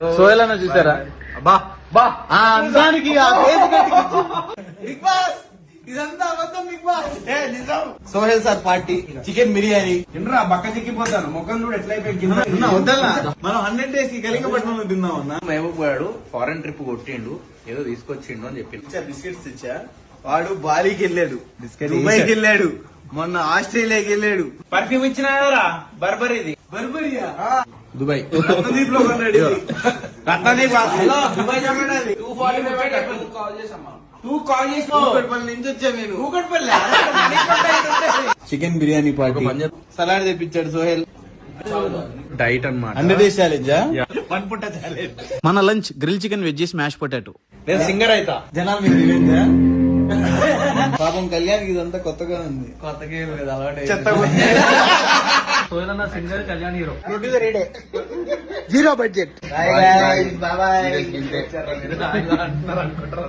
సోహెల్ అన్న చూసారా? బా బా అందానికి బిగ్ బాస్ ఇదంతా అబద్ధం. బిగ్ బాస్ నిజం. Sohel sir party chicken biryani తినరా బక్క చిక్కిపోతాను. ముఖం కూడా ఎట్లయిపోయి వద్దన్నా. మనం 100 days కి కలింగపట్నంలో తిన్నామన్నా. మహబూబ్ గారు ఫారెన్ ట్రిప్ కొట్టిండు, ఏదో తీసుకొచ్చిండు అని చెప్పిండు. బిస్కెట్స్ తెచ్చా. వాడు బాలీకి వెళ్ళాడు, దుబాయ్కి వెళ్ళాడు, మొన్న ఆస్ట్రేలియాకి వెళ్ళాడు. పర్ఫ్యూమ్ ఇచ్చినారా బర్బర్ ఇది బర్బరియా దుబాయ్ రత్నదీప్ లో కొన్నాడు ఇది. రత్నదీప్ దుబాయ్ చెప్పండి. అది 2 కాల్ చేసి కూకట్పల్లి నుంచి వచ్చా నేను. Kukatpally chicken biryani party salad తెప్పించాడు సోహెల్. డైట్ అన్నమాట. 100 days ఛాలెంజా? మన lunch grill chicken veg smash potato. నేను సింగర్ అయితా. జనాలు మీరు తెలియదా? పాపం కళ్యాణ్ ఇదంతా కొత్తగా ఉంది. కొత్తగా ఏం లేదు, అలవాటు చెత్తగా ఉంది. సోహెల్ అన్న సింగర్, కళ్యాణ్ హీరో. ప్రొడ్యూసర్ ఈడే. 0 బడ్జెట్. అనుకుంటారు.